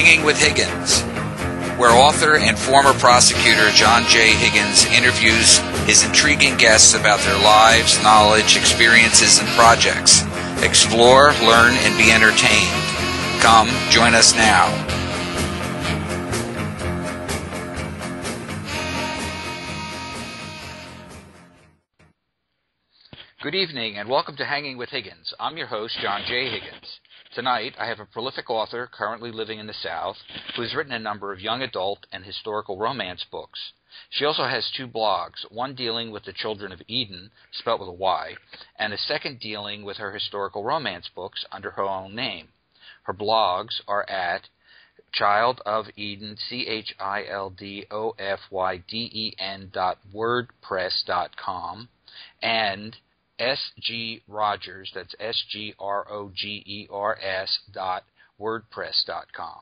Hanging with Higgins, where author and former prosecutor John J. Higgins interviews his intriguing guests about their lives, knowledge, experiences, and projects. Explore, learn, and be entertained. Come, join us now. Good evening, and welcome to Hanging with Higgins. I'm your host, John J. Higgins. Tonight, I have a prolific author currently living in the South who has written a number of young adult and historical romance books. She also has two blogs, one dealing with the children of Yden, spelt with a Y, and a second dealing with her historical romance books under her own name. Her blogs are at childofyden, childofyden.wordpress.com, and S.G. Rogers, that's SGROGERS.wordpress.com.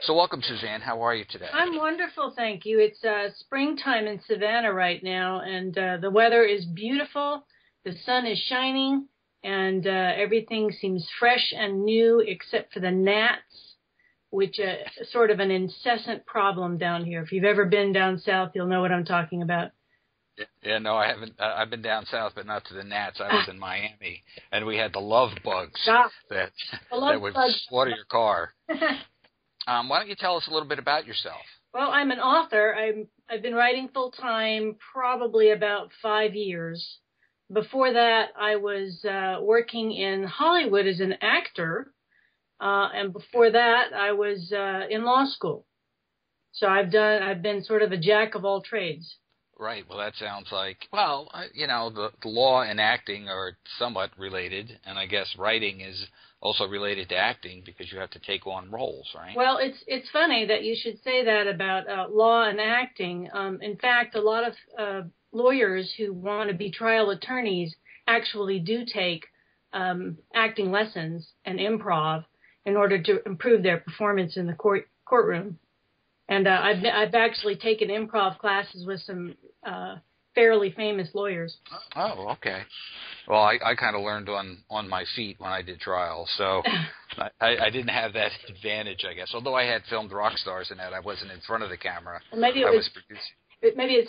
So welcome, Suzanne. How are you today? I'm wonderful, thank you. It's springtime in Savannah right now, and the weather is beautiful. The sun is shining, and everything seems fresh and new except for the gnats, which is sort of an incessant problem down here. If you've ever been down south, you'll know what I'm talking about. Yeah, no, I haven't. I've been down south, but not to the gnats. I was in Miami, and we had the love bugs that would slaughter your car. Why don't you tell us a little bit about yourself? Well, I'm an author. I've been writing full time probably about 5 years. Before that, I was working in Hollywood as an actor, and before that, I was in law school. So I've been sort of a jack of all trades. Right. Well, that sounds like, the law and acting are somewhat related, and I guess writing is also related to acting because you have to take on roles, right? Well, it's funny that you should say that about law and acting. In fact, a lot of lawyers who want to be trial attorneys actually do take acting lessons and improv in order to improve their performance in the courtroom. And I've actually taken improv classes with some fairly famous lawyers. Oh, okay. Well, I kind of learned on my feet when I did trial, so I didn't have that advantage, I guess. Although I had filmed rock stars in that, I wasn't in front of the camera. Well, maybe it's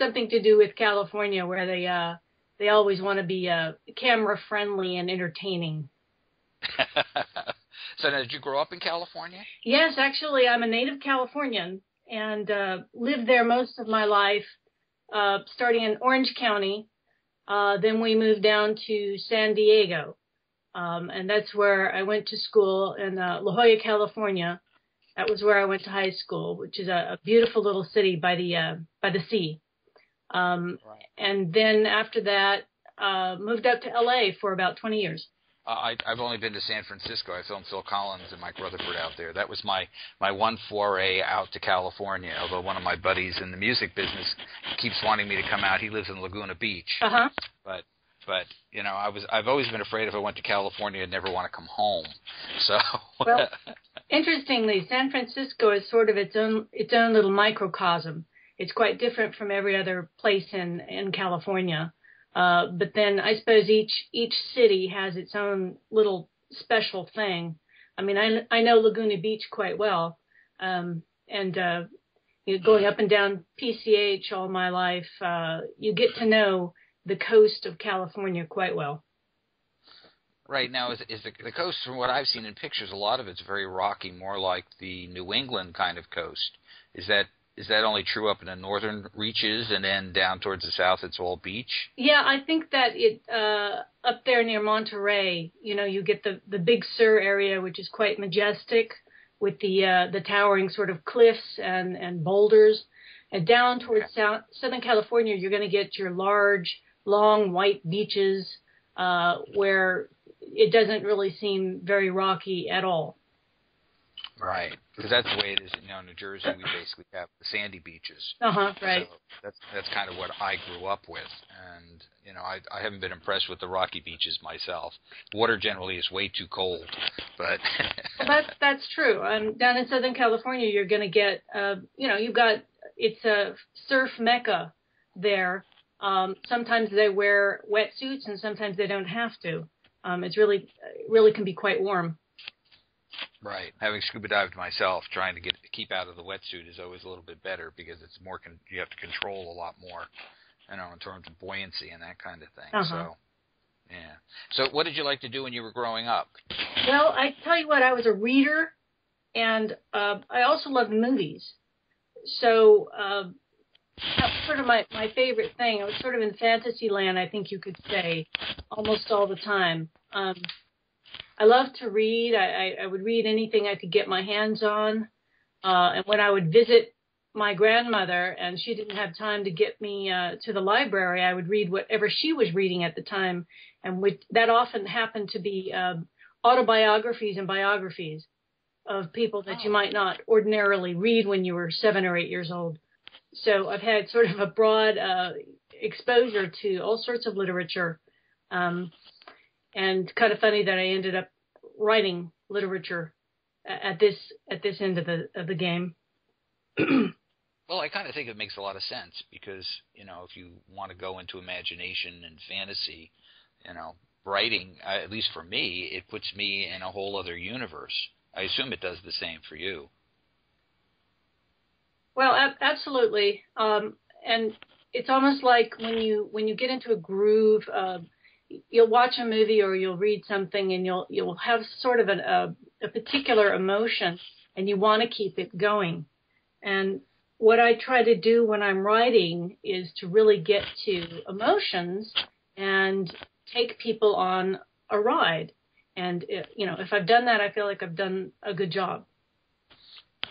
something to do with California, where they always want to be camera friendly and entertaining. So now, did you grow up in California? Yes, actually, I'm a native Californian and lived there most of my life, starting in Orange County. Then we moved down to San Diego, and that's where I went to school in La Jolla, California. That was where I went to high school, which is a beautiful little city by the sea. Right. And then after that, moved up to L.A. for about 20 years. I've only been to San Francisco. I filmed Phil Collins and Mike Rutherford out there. That was my one foray out to California, although one of my buddies in the music business keeps wanting me to come out. He lives in Laguna Beach. Uh-huh. But I've always been afraid if I went to California, I'd never want to come home. So well, interestingly, San Francisco is sort of its own little microcosm. It's quite different from every other place in California. But then I suppose each city has its own little special thing. I mean, I know Laguna Beach quite well, and going up and down PCH all my life, you get to know the coast of California quite well. Right. Now, is the coast, from what I've seen in pictures, a lot of it's very rocky, more like the New England kind of coast. Is that only true up in the northern reaches, and then down towards the south it's all beach? Yeah, I think that it up there near Monterey, you get the Big Sur area, which is quite majestic, with the towering sort of cliffs and boulders. And down towards Southern California, you're going to get your large, long white beaches where it doesn't really seem very rocky at all. Right, because that's the way it is. In New Jersey, we basically have the sandy beaches. Right. So that's kind of what I grew up with, and I haven't been impressed with the rocky beaches myself. Water generally is way too cold, but well, that's true. Down in Southern California, you're going to get it's a surf mecca there. Sometimes they wear wetsuits, and sometimes they don't have to. It's really can be quite warm. Right. Having scuba dived myself, trying to keep out of the wetsuit is always a little bit better because it's more you have to control a lot more, in terms of buoyancy and that kind of thing. So, yeah. So, what did you like to do when you were growing up? Well, I tell you what, I was a reader, and I also loved movies. So that was sort of my favorite thing. I was sort of in fantasy land, I think you could say, almost all the time. I loved to read. I would read anything I could get my hands on. And when I would visit my grandmother and she didn't have time to get me to the library, I would read whatever she was reading at the time. And that often happened to be autobiographies and biographies of people that you might not ordinarily read when you were 7 or 8 years old. So I've had sort of a broad exposure to all sorts of literature. And kind of funny that I ended up writing literature at this end of the game. Well, I kind of think it makes a lot of sense because, if you want to go into imagination and fantasy, writing, at least for me, it puts me in a whole other universe. I assume it does the same for you. Well, absolutely. And it's almost like when you get into a groove, you'll watch a movie or you'll read something and you'll have sort of a particular emotion and you want to keep it going. And what I try to do when I'm writing is to really get to emotions and take people on a ride. And, if I've done that, I feel like I've done a good job.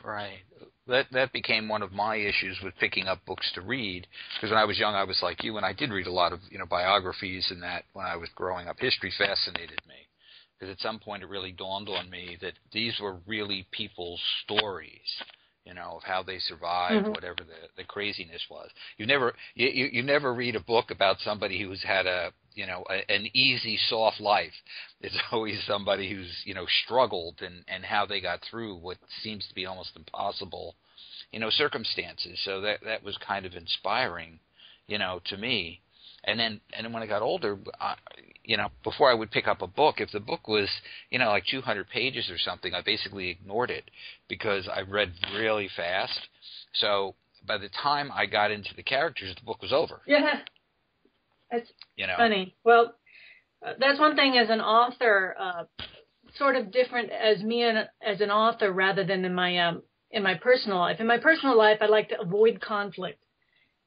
Right. That became one of my issues with picking up books to read, because when I was young, I was like you, and I did read a lot of biographies and that when I was growing up. History fascinated me, because at some point it really dawned on me that these were really people's stories, of how they survived, whatever the craziness was. You never read a book about somebody who's had an easy, soft life. It's always somebody who's, struggled and how they got through what seems to be almost impossible, circumstances. So that was kind of inspiring, to me. And then when I got older, before I would pick up a book, if the book was, like 200 pages or something, I basically ignored it because I read really fast. So by the time I got into the characters, the book was over. Yeah. That's funny. Well, that's one thing as an author, sort of different as me as an author rather than in my personal life. In my personal life, I like to avoid conflict.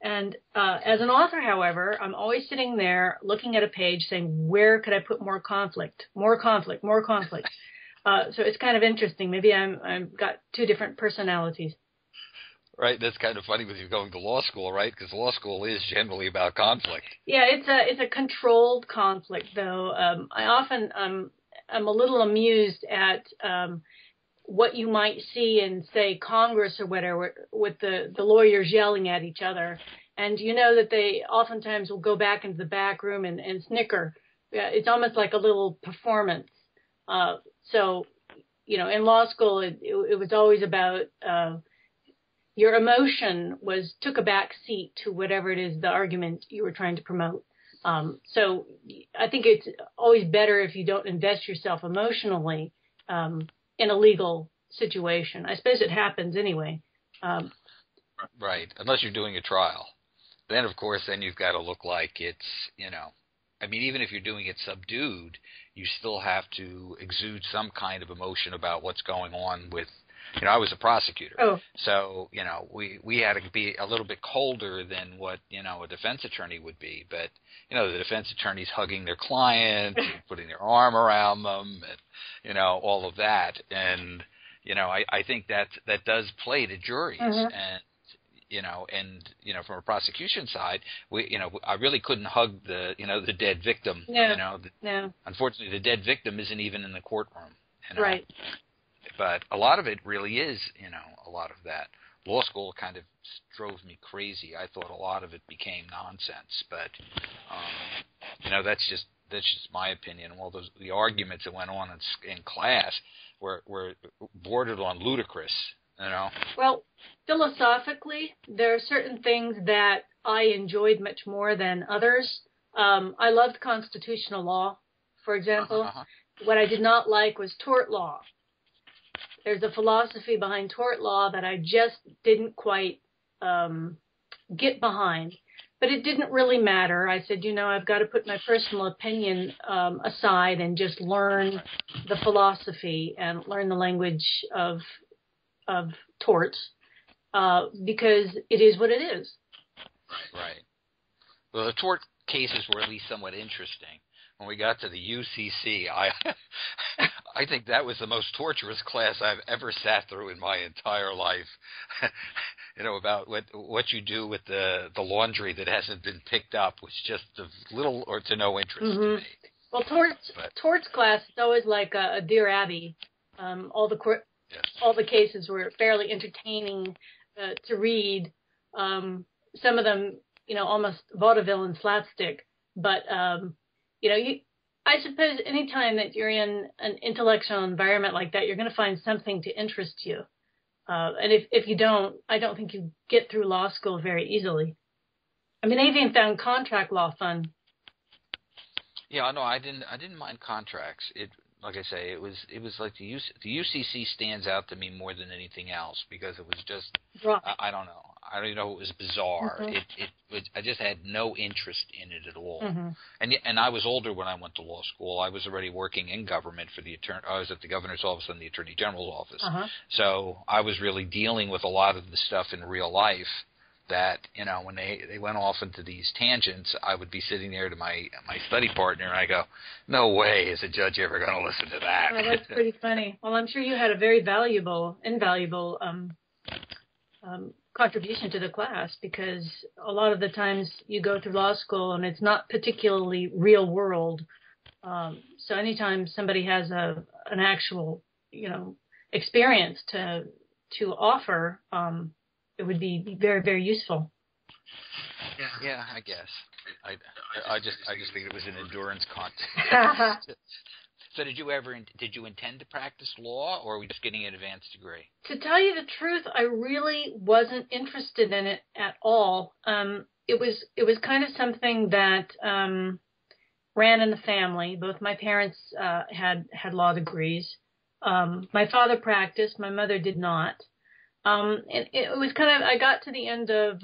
And as an author, however, I'm always sitting there looking at a page saying, where could I put more conflict, more conflict, more conflict? So it's kind of interesting. Maybe I've got two different personalities. Right, that's kind of funny with you going to law school, right? Because law school is generally about conflict. Yeah, it's a controlled conflict, though. I often I'm a little amused at what you might see in, say, Congress or whatever, with the lawyers yelling at each other, and that they oftentimes will go back into the back room and snicker. Yeah, it's almost like a little performance. So, in law school, it was always about. Your emotion took a back seat to whatever it is the argument you were trying to promote. So I think it's always better if you don't invest yourself emotionally in a legal situation. I suppose it happens anyway. Right, unless you're doing a trial. Then, of course, you've got to look like it's, even if you're doing it subdued, you still have to exude some kind of emotion about what's going on with. I was a prosecutor, so, we had to be a little bit colder than what, a defense attorney would be. But, the defense attorney's hugging their client, putting their arm around them, and, all of that. And, I think that does play to juries. And, from a prosecution side, I really couldn't hug the dead victim. No. Unfortunately, the dead victim isn't even in the courtroom. Right. But a lot of it really is, a lot of that. Law school kind of drove me crazy. I thought a lot of it became nonsense. But, that's just my opinion. Well, the arguments that went on in class were bordered on ludicrous, Well, philosophically, there are certain things that I enjoyed much more than others. I loved constitutional law, for example. What I did not like was tort law. there's a philosophy behind tort law that I just didn't quite get behind. But it didn't really matter. I said, I've got to put my personal opinion aside and just learn the philosophy and learn the language of torts because it is what it is. Right. Well, the tort cases were at least somewhat interesting. When we got to the UCC, I think that was the most torturous class I've ever sat through in my entire life. About what you do with the laundry that hasn't been picked up was just of little or to no interest to me. Well, torts class is always like a Dear Abby. All the cases were fairly entertaining to read. Some of them, almost vaudeville and slapstick. But I suppose any time that you're in an intellectual environment like that, you're going to find something to interest you. And if you don't, I don't think you get through law school very easily. I mean, I even found contract law fun. Yeah, no, I didn't mind contracts. Like I say, it was like the UCC stands out to me more than anything else because it was just I don't know. I don't even know. It was bizarre. Mm-hmm. I just had no interest in it at all. Mm-hmm. And I was older when I went to law school. I was already working in government for the attorney. I was at the governor's office and the attorney general's office. Uh-huh. So I was really dealing with a lot of the stuff in real life that, when they went off into these tangents, I would be sitting there to my study partner and I go, no way is a judge ever going to listen to that. Oh, that's pretty funny. Well, I'm sure you had a very invaluable contribution to the class because a lot of the times you go through law school and it's not particularly real world. So anytime somebody has an actual, experience to offer, it would be very, very useful. Yeah, I guess. I just think it was an endurance contest. So did you intend to practice law, or were you just getting an advanced degree? To tell you the truth, I really wasn't interested in it at all. It was kind of something that ran in the family. Both my parents had law degrees. My father practiced. My mother did not. And it was kind of, I got to the end of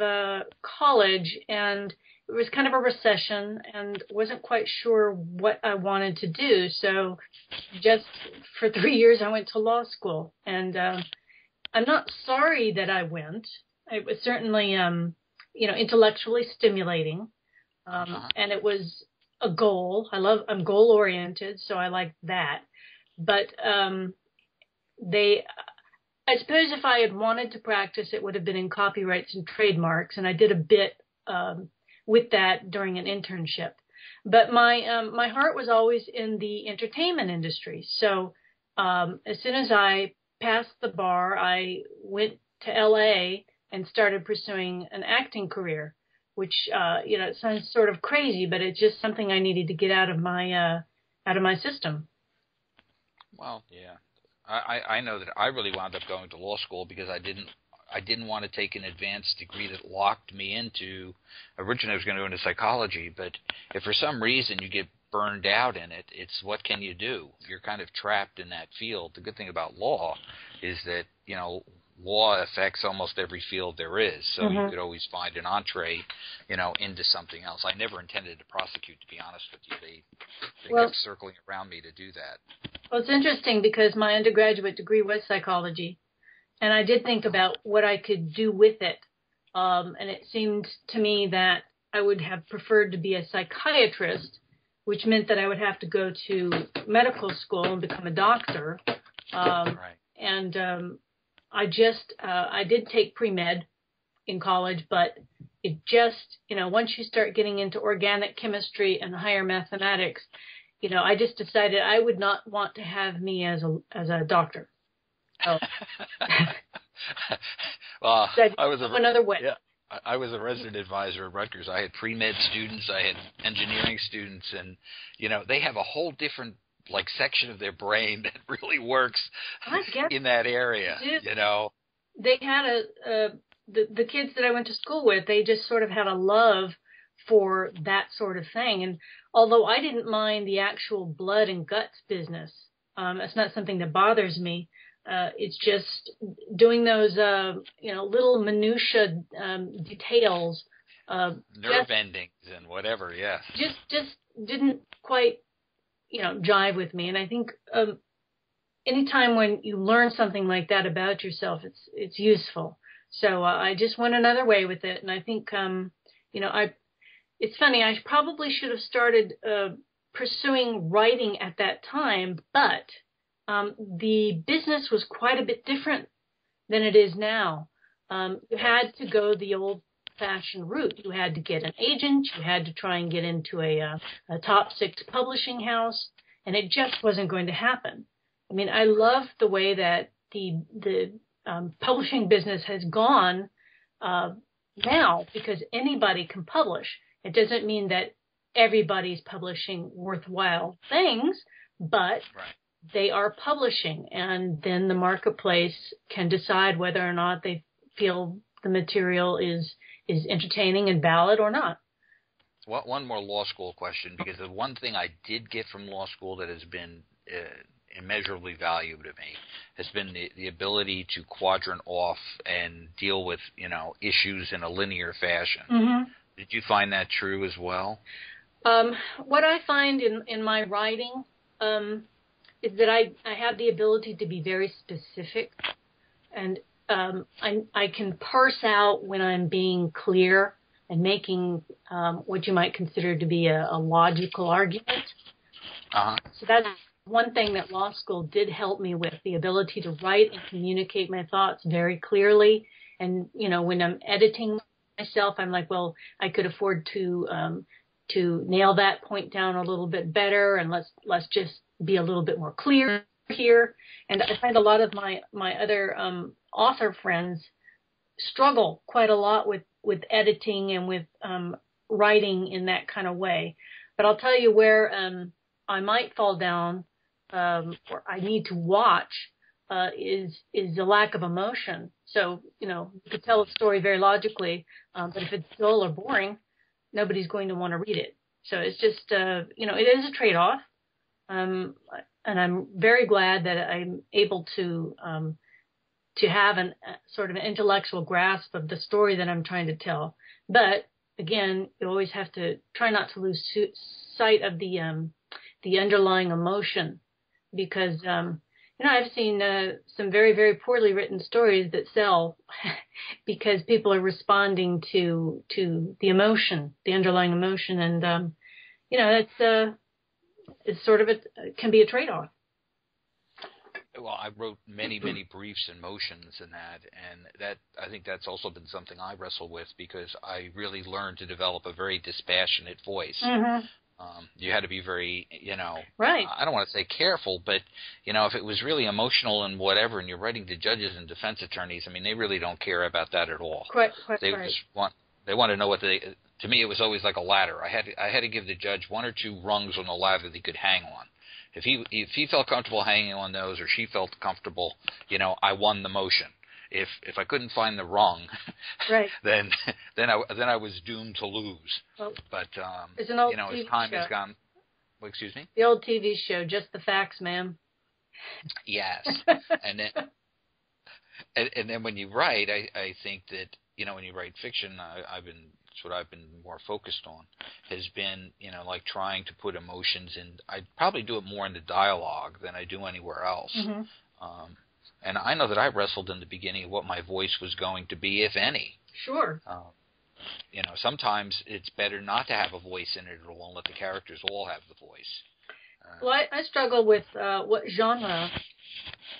college and it was kind of a recession and wasn't quite sure what I wanted to do. So just for 3 years, I went to law school and I'm not sorry that I went. It was certainly, intellectually stimulating. And it was a goal. I'm goal oriented, so I like that. But I suppose if I had wanted to practice, it would have been in copyrights and trademarks, and I did a bit with that during an internship. But my heart was always in the entertainment industry. So as soon as I passed the bar, I went to L.A. and started pursuing an acting career, which it sounds sort of crazy, but it's just something I needed to get out of my system. Well, yeah. I know that I really wound up going to law school because I didn't want to take an advanced degree that locked me into. Originally, I was going to go into psychology, but if for some reason you get burned out in it, it's what can you do? You're kind of trapped in that field. The good thing about law is that law affects almost every field there is, so mm-hmm. you could always find an entree, into something else. I never intended to prosecute, to be honest with you. They kept circling around me to do that. Well, it's interesting because my undergraduate degree was psychology, and I did think about what I could do with it, and it seemed to me that I would have preferred to be a psychiatrist, which meant that I would have to go to medical school and become a doctor. Right. And I did take pre-med in college, but it just, once you start getting into organic chemistry and higher mathematics, I just decided I would not want to have me as a doctor. So well, I was another way. Yeah, I was a resident advisor at Rutgers. I had pre-med students, I had engineering students, and they have a whole different section of their brain that really works in that area. They had the kids that I went to school with, they just sort of had a love for that sort of thing. And although I didn't mind the actual blood and guts business, it's not something that bothers me. It's just doing those, little minutia details. Nerve endings and whatever, yes. Just didn't quite, jive with me. And I think anytime when you learn something like that about yourself, it's useful. So I just went another way with it. And I think, it's funny, I probably should have started pursuing writing at that time, but the business was quite a bit different than it is now. You had to go the old-fashioned route. You had to get an agent. You had to try and get into a top 6 publishing house, and it just wasn't going to happen. I mean, I love the way that the publishing business has gone now, because anybody can publish. It doesn't mean that everybody's publishing worthwhile things, but they are publishing, and then the marketplace can decide whether or not they feel the material is entertaining and valid or not. One more law school question, because the one thing I did get from law school that has been immeasurably valuable to me has been the ability to quadrant off and deal with, issues in a linear fashion. Mm-hmm. Did you find that true as well? What I find in my writing is that I have the ability to be very specific, and I can parse out when I'm being clear and making what you might consider to be a logical argument. Uh-huh. So that's one thing that law school did help me with, the ability to write and communicate my thoughts very clearly. And, when I'm editing myself, I'm like, well, I could afford to nail that point down a little bit better, and let's just be a little bit more clear here. And I find a lot of my other author friends struggle quite a lot with editing and with writing in that kind of way. But I'll tell you where I might fall down, or I need to watch, is the lack of emotion. So, you could tell a story very logically, but if it's dull or boring, nobody's going to want to read it. So it's just, it is a trade-off. And I'm very glad that I'm able to have sort of an intellectual grasp of the story that I'm trying to tell. But again, you always have to try not to lose sight of the underlying emotion, because I've seen some very, very poorly written stories that sell because people are responding to the emotion, the underlying emotion, and that's it's sort of can be a trade-off. Well, I wrote many, many briefs and motions in that, and that I think that's also been something I wrestle with, because I really learned to develop a very dispassionate voice. Mm-hmm. You had to be very, right. I don't want to say careful, but, if it was really emotional and whatever, and you're writing to judges and defense attorneys, I mean, they really don't care about that at all. Quite they right. They want to know to me, it was always like a ladder. I had to give the judge one or two rungs on the ladder that he could hang on. If he felt comfortable hanging on those, or she felt comfortable, I won the motion. If I couldn't find the rung, right. then I was doomed to lose. Well, but it's an old as TV time show. has gone, well, excuse me. The old TV show, Just the Facts, ma'am. Yes, and then when you write, I think that when you write fiction, that's what I've been more focused on, has been, like trying to put emotions in. I probably do it more in the dialogue than I do anywhere else. Mm-hmm. And I know that I wrestled in the beginning of what my voice was going to be, if any. Sure. Sometimes it's better not to have a voice in it at all and let the characters all have the voice. Well, I struggle with what genre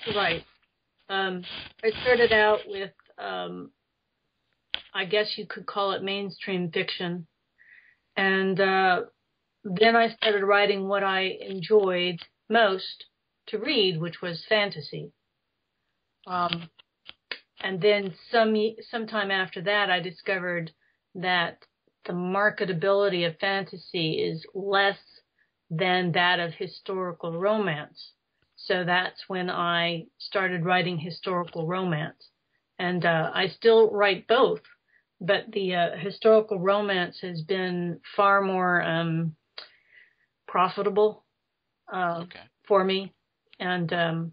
to write. I started out with I guess you could call it mainstream fiction. And then I started writing what I enjoyed most to read, which was fantasy. And then sometime after that, I discovered that the marketability of fantasy is less than that of historical romance. So that's when I started writing historical romance. And I still write both, but the historical romance has been far more profitable for me. And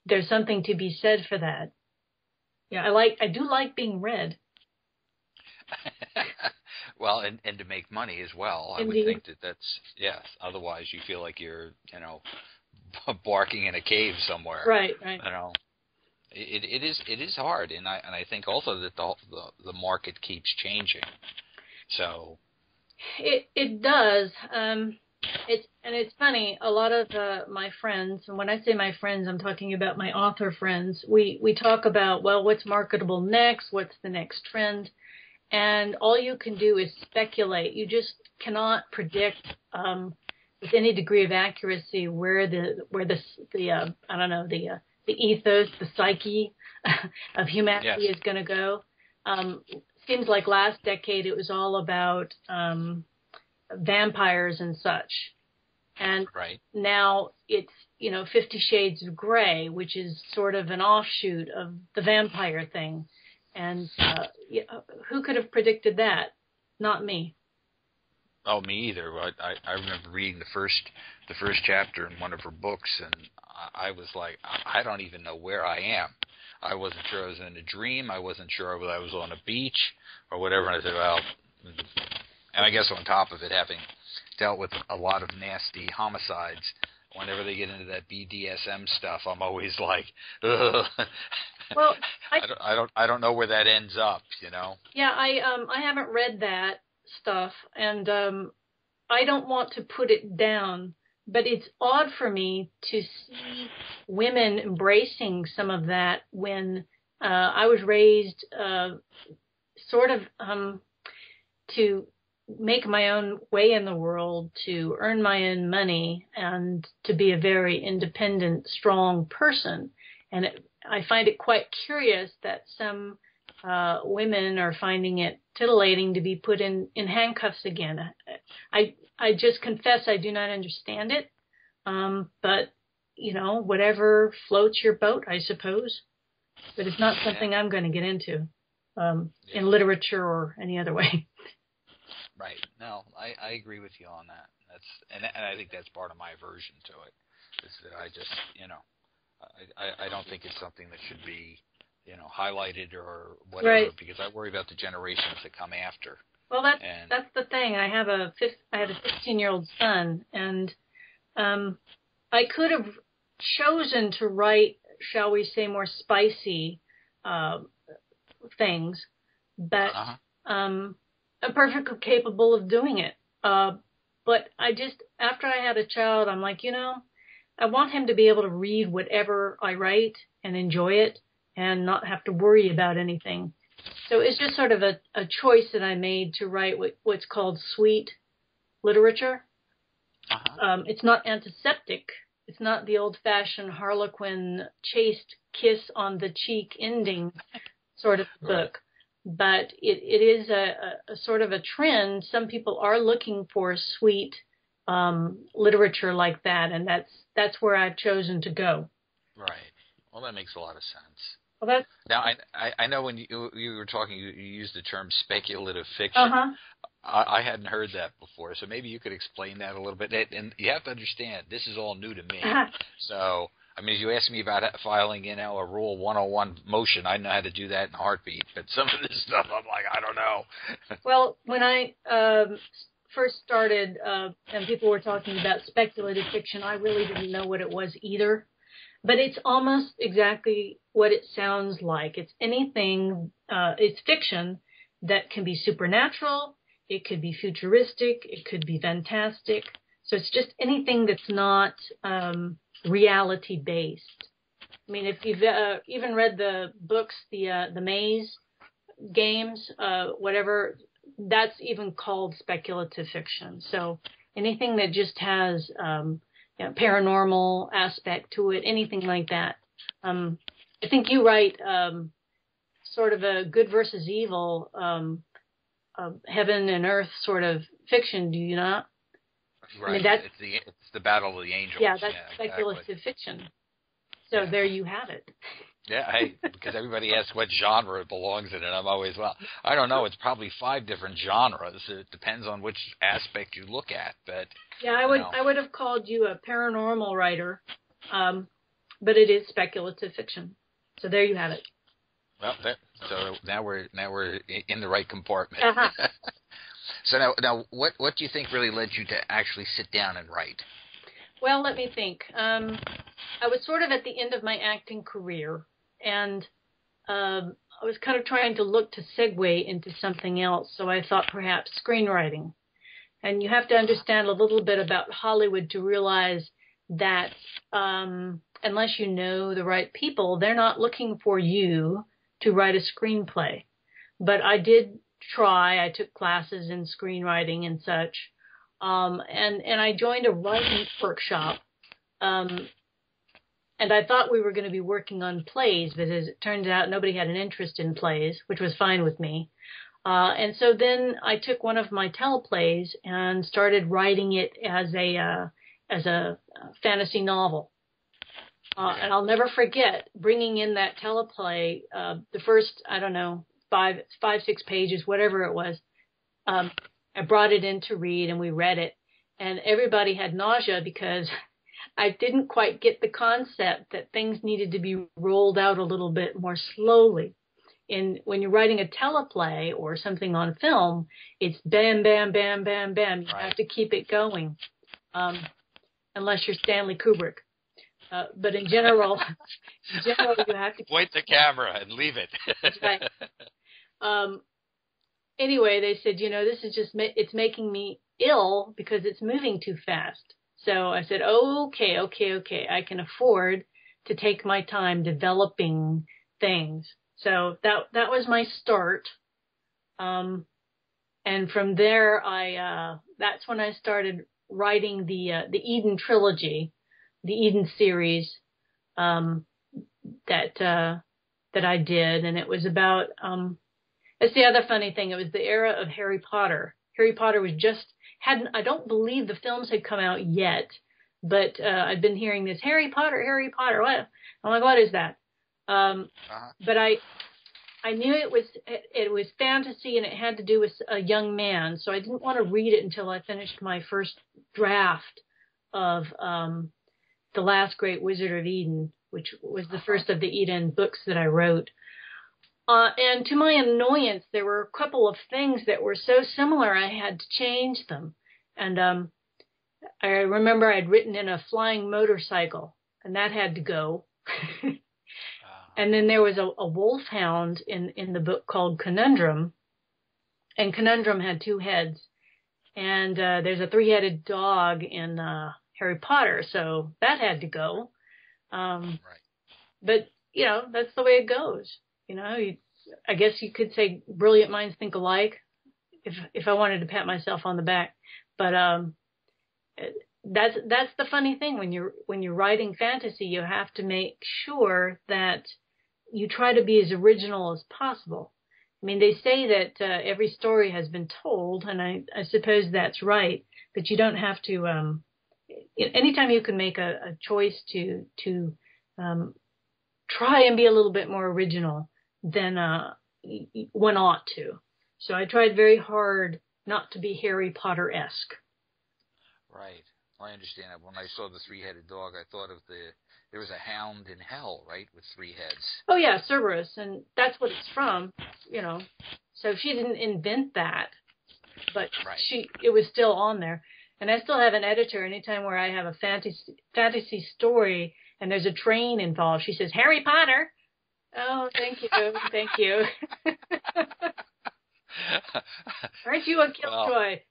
there's something to be said for that. Yeah, I do like being read. Well, and to make money as well. I Indeed. would think that's, yes. Otherwise, you feel like you're, barking in a cave somewhere. Right. It is hard, and I think also that the market keeps changing. So it does. It's funny. A lot of my friends, and when I say my friends, I'm talking about my author friends. We talk about, well, what's marketable next? What's the next trend? And all you can do is speculate. You just cannot predict with any degree of accuracy where the I don't know, the ethos, the psyche of humanity is going to go. Seems like last decade it was all about vampires and such, and now it's 50 Shades of Grey, which is sort of an offshoot of the vampire thing. And who could have predicted that? Not me. Oh, me either. I remember reading the first chapter in one of her books, and I was like, I don't even know where I am. I wasn't sure I was in a dream. I wasn't sure whether I was on a beach or whatever. And I said, well, and I guess on top of it, having dealt with a lot of nasty homicides, whenever they get into that BDSM stuff, I'm always like, ugh. Well, I don't know where that ends up, Yeah, I haven't read that stuff, and I don't want to put it down, but it's odd for me to see women embracing some of that when I was raised sort of to make my own way in the world, to earn my own money, and to be a very independent, strong person. And I find it quite curious that some women are finding it titillating to be put in handcuffs again. I just confess I do not understand it, but, whatever floats your boat, I suppose. But it's not something I'm going to get into in literature or any other way. Right. No, I agree with you on that. And I think that's part of my aversion to it, is that I just, I don't think it's something that should be, highlighted or whatever, because I worry about the generations that come after. Well, that's the thing. I have a 16-year-old son, and I could have chosen to write, shall we say, more spicy things, but I'm perfectly capable of doing it. But I just, after I had a child, I'm like, I want him to be able to read whatever I write and enjoy it and not have to worry about anything. So it's just sort of a choice that I made to write what's called sweet literature. It's not antiseptic. It's not the old-fashioned Harlequin chaste kiss on the cheek ending sort of book. But it is a sort of a trend. Some people are looking for sweet literature like that, and that's where I've chosen to go. Right. Well, that makes a lot of sense. Well, now, I know when you were talking, you used the term speculative fiction. I hadn't heard that before, so maybe you could explain that a little bit. And you have to understand, this is all new to me. So, I mean, if you asked me about filing in a Rule 101 motion, I know how to do that in a heartbeat. But some of this stuff, I'm like, I don't know. Well, when I first started and people were talking about speculative fiction, I really didn't know what it was either. But it's almost exactly what it sounds like. It's anything, it's fiction that can be supernatural, it could be futuristic, it could be fantastic. So it's just anything that's not reality-based. I mean, if you've even read the books, the Maze games, whatever, that's even called speculative fiction. So anything that just has paranormal aspect to it, anything like that. I think you write sort of a good versus evil, heaven and earth sort of fiction, do you not? Right. I mean, it's the battle of the angels. Yeah, that's speculative fiction. So there you have it. Yeah, because everybody asks what genre it belongs in, and I'm always, well, I don't know. It's probably 5 different genres. It depends on which aspect you look at. But yeah, I would have called you a paranormal writer. but it is speculative fiction. So there you have it. Well, so now we're in the right compartment. Uh-huh. So now, what do you think really led you to actually sit down and write? Well, let me think. I was sort of at the end of my acting career, and I was kind of trying to look to segue into something else. So I thought perhaps screenwriting. And you have to understand a little bit about Hollywood to realize that unless you know the right people, they're not looking for you to write a screenplay. But I did try. I took classes in screenwriting and such. And I joined a writing workshop. And I thought we were going to be working on plays, but as it turns out, nobody had an interest in plays, which was fine with me. And so then I took one of my teleplays and started writing it as a fantasy novel. And I'll never forget bringing in that teleplay, the first, I don't know, 6 pages, whatever it was. I brought it in to read, and we read it. And everybody had nausea because I didn't quite get the concept that things needed to be rolled out a little bit more slowly. When you're writing a teleplay or something on film, it's bam, bam, bam, bam, bam. You have to keep it going, unless you're Stanley Kubrick. But in general, you have to point the camera and leave it. That's right. Anyway, they said, this is it's making me ill because it's moving too fast. So I said, okay. I can afford to take my time developing things. So that was my start. And from there, that's when I started writing the Yden trilogy, the Yden series, that I did. And it was about, that's the other funny thing. It was the era of Harry Potter. Harry Potter was I don't believe the films had come out yet, but I'd been hearing this, Harry Potter, what? I'm like, what is that? But I knew it was fantasy and it had to do with a young man, so I didn't want to read it until I finished my first draft of The Last Great Wizard of Yden, which was the first of the Yden books that I wrote. And to my annoyance, there were a couple of things that were so similar I had to change them. And I remember I'd written in a flying motorcycle, and that had to go. And then there was a wolfhound in the book called Conundrum, and Conundrum had 2 heads. And there's a 3-headed dog in Harry Potter, so that had to go. Right. But, that's the way it goes. I guess you could say brilliant minds think alike if I wanted to pat myself on the back. But that's the funny thing. When you're writing fantasy, you have to make sure that you try to be as original as possible. I mean, they say that every story has been told, and I suppose that's right. But you don't have to. Anytime you can make a choice to try and be a little bit more original, then one ought to. So I tried very hard not to be Harry Potter-esque. Right. I understand that. When I saw the 3-headed dog, I thought of there was a hound in hell, right, with 3 heads. Oh, yeah, Cerberus, and that's what it's from, So she didn't invent that, but right. It was still on there. And I still have an editor. Anytime where I have a fantasy story and there's a train involved, she says, Harry Potter. Oh, thank you. Aren't you a killjoy?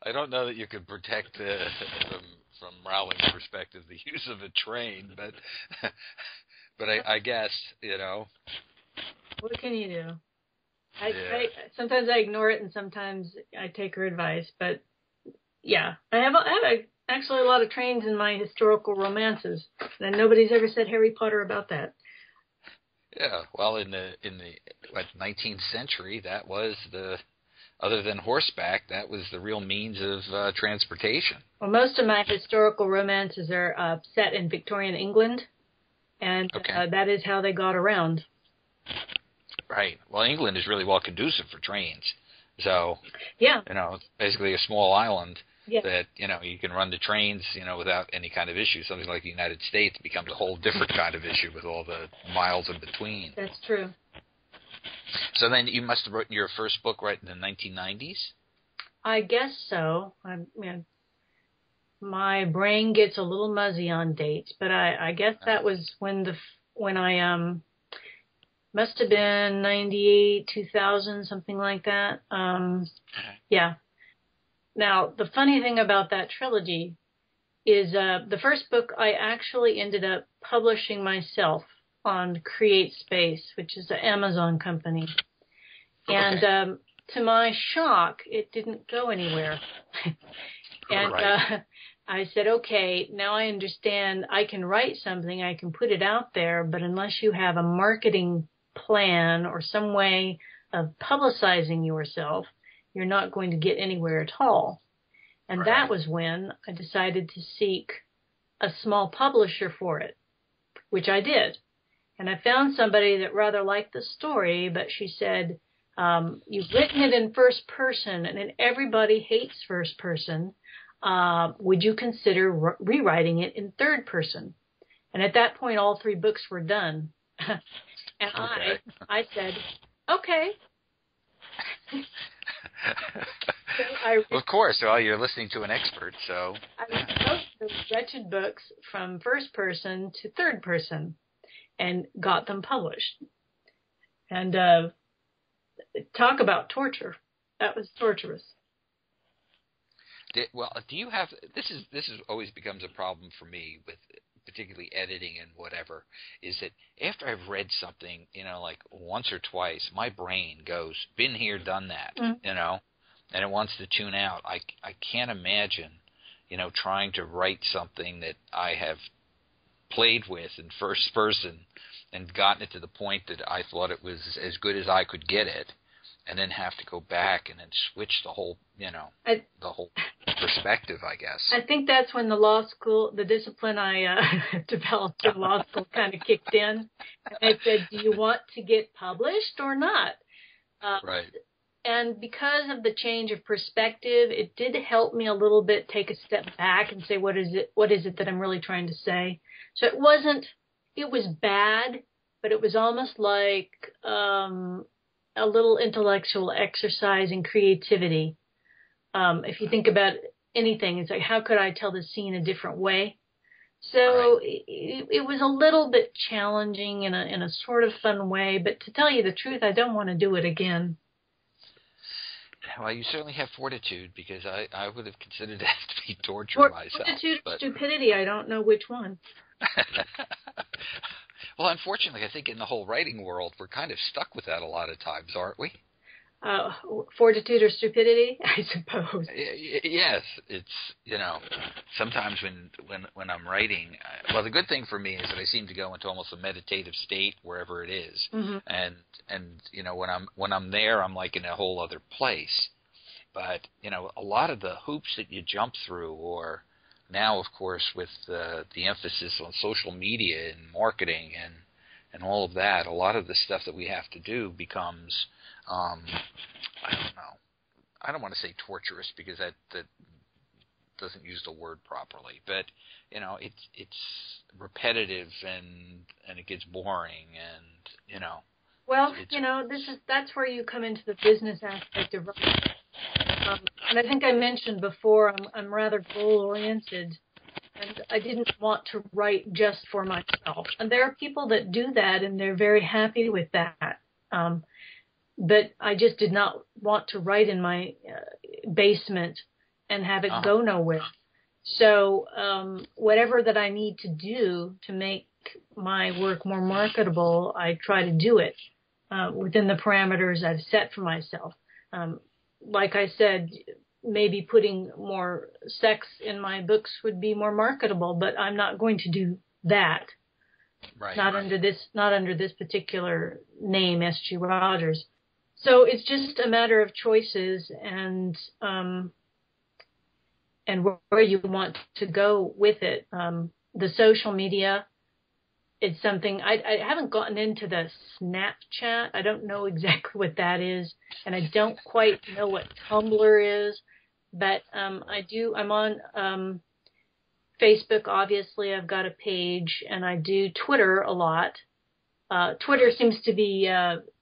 I don't know that you could protect from Rowling's perspective the use of a train, but I guess What can you do? I sometimes I ignore it, and sometimes I take her advice. But yeah, I have actually a lot of trains in my historical romances, and nobody's ever said Harry Potter about that. Yeah, well, in the 19th century, that was other than horseback, that was the real means of transportation. Well, most of my historical romances are set in Victorian England, and that is how they got around. Right. Well, England is really well conducive for trains. So, yeah, it's basically a small island. Yeah. that, you can run the trains, without any kind of issue. Something like the United States becomes a whole different kind of issue with all the miles in between. That's true. So then you must have written your first book right in the 1990s? I guess so. My brain gets a little muzzy on dates, but I guess that was when I must have been 98, 2000, something like that. Yeah. Now, the funny thing about that trilogy is the first book I actually ended up publishing myself on Create Space, which is an Amazon company. And to my shock, it didn't go anywhere. And I said, okay, now I understand I can write something, I can put it out there, but unless you have a marketing plan or some way of publicizing yourself, you're not going to get anywhere at all. And that was when I decided to seek a small publisher for it, which I did. And I found somebody that rather liked the story, but she said, you've written it in first person, and everybody hates first person. Would you consider rewriting it in third person? And at that point, all 3 books were done. And I said, okay. So of course, well, you're listening to an expert, so. I wrote those wretched books from first person to third person and got them published. And talk about torture. That was torturous. Do you have this is always becomes a problem for me with particularly editing and whatever, is that after I've read something, like once or twice, my brain goes, been here, done that, and it wants to tune out. I can't imagine, trying to write something that I have played with in first person and gotten it to the point that I thought it was as good as I could get it, and then have to go back and then switch the whole, the whole perspective, I guess. I think that's when the discipline I developed in law school kind of kicked in. And they said, do you want to get published or not? Right. And because of the change of perspective, it did help me a little bit take a step back and say, what is it that I'm really trying to say? So it was bad, but it was almost like a little intellectual exercise in creativity. If you think about anything, it's like, how could I tell the scene a different way? So it was a little bit challenging in a sort of fun way, but to tell you the truth, I don't want to do it again. Well, you certainly have fortitude, because I would have considered that to be torture myself. Fortitude or stupidity, I don't know which one. Well, unfortunately, I think in the whole writing world, we're kind of stuck with that a lot of times, aren't we? Fortitude or stupidity, I suppose. Yes, it's, sometimes when I'm writing, well, the good thing for me is that I seem to go into almost a meditative state wherever it is. Mm-hmm. And when I'm there, I'm like in a whole other place. But, a lot of the hoops that you jump through, or now, of course, with the emphasis on social media and marketing and all of that, a lot of the stuff that we have to do becomes, I don't know. I don't want to say torturous, because that doesn't use the word properly. But it's repetitive and it gets boring, and Well, that's where you come into the business aspect of writing. And I think I mentioned before, I'm rather goal-oriented, and I didn't want to write just for myself. And there are people that do that, and they're very happy with that. But I just did not want to write in my basement and have it go nowhere. So whatever that I need to do to make my work more marketable, I try to do it within the parameters I've set for myself. Like I said, maybe putting more sex in my books would be more marketable, but I'm not going to do that. Right. Not under this particular name, S.G. Rogers. So it's just a matter of choices and where you want to go with it. The social media, it's something I haven't gotten into the Snapchat. I don't know exactly what that is, and I don't quite know what Tumblr is. But I'm on Facebook, obviously. I've got a page, and I do Twitter a lot. Twitter seems to be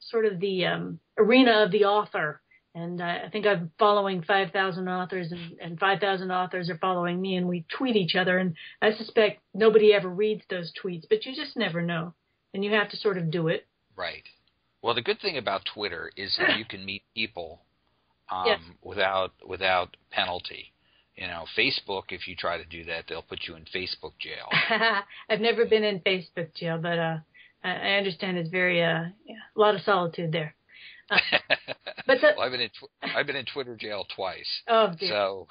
sort of the arena of the author. And I think I'm following 5,000 authors, and 5,000 authors are following me, and we tweet each other. And I suspect nobody ever reads those tweets, but you just never know. And you have to sort of do it. Right. Well, the good thing about Twitter is that you can meet people Yes. without penalty. You know, Facebook, if you try to do that, they'll put you in Facebook jail. I've never been in Facebook jail, but I understand it's very a lot of solitude there. But well, I've been in Twitter jail twice. Oh, dear. So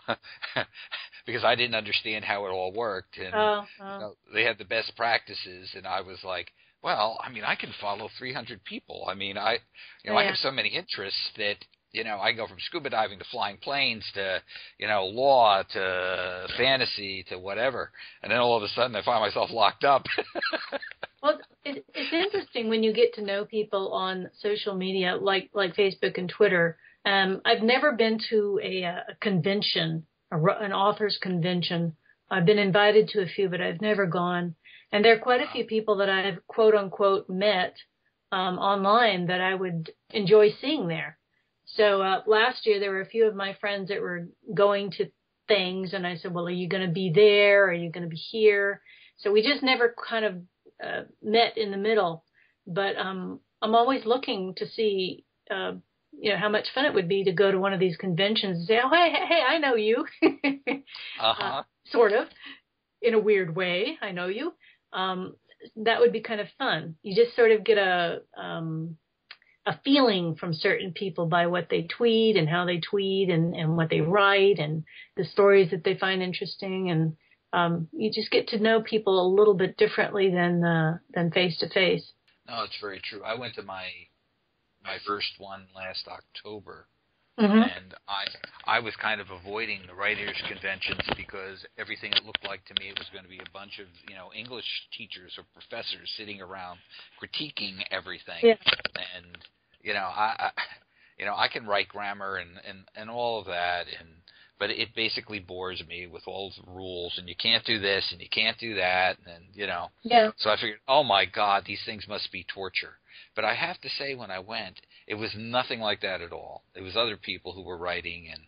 because I didn't understand how it all worked, and you know, they had the best practices, and I was like, well, I mean, I can follow 300 people. I mean, I have so many interests that, you know, I go from scuba diving to flying planes to, you know, law to fantasy to whatever, and then all of a sudden I find myself locked up. Well, it's interesting when you get to know people on social media like Facebook and Twitter. I've never been to a convention, an author's convention. I've been invited to a few, but I've never gone. And there are quite a few people that I've, quote unquote, met online that I would enjoy seeing there. So last year there were a few of my friends that were going to things, and I said, well, are you going to be there? Are you going to be here? So we just never kind of met in the middle, but I'm always looking to see, you know, how much fun it would be to go to one of these conventions and say, oh, hey, I know you, sort of, in a weird way, I know you. That would be kind of fun. You just sort of get a feeling from certain people by what they tweet and how they tweet and what they write and the stories that they find interesting, and you just get to know people a little bit differently than face to face. No, it's very true. I went to my first one last October, and I was kind of avoiding the writers' conventions because everything it looked like to me it was going to be a bunch of, you know, English teachers or professors sitting around critiquing everything, and you know, I can write grammar and all of that, but it basically bores me with all the rules, and you can't do this, and you can't do that, and, you know. Yeah. So I figured, oh, my God, these things must be torture. But I have to say, when I went, it was nothing like that at all. It was other people who were writing, and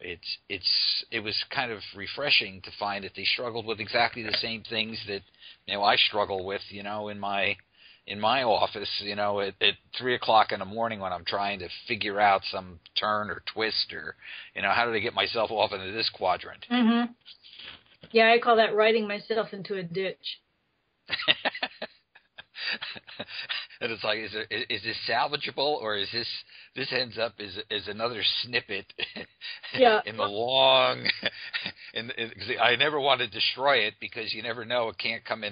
it was kind of refreshing to find that they struggled with exactly the same things that, you know, I struggle with, you know, in my office, you know, at 3 o'clock in the morning when I'm trying to figure out some turn or twist or, you know, how do I get myself off into this quadrant? Mm-hmm. Yeah, I call that writing myself into a ditch. And it's like, is this salvageable, or is this ends up as another snippet in the long? Cause I never want to destroy it because you never know, it can't come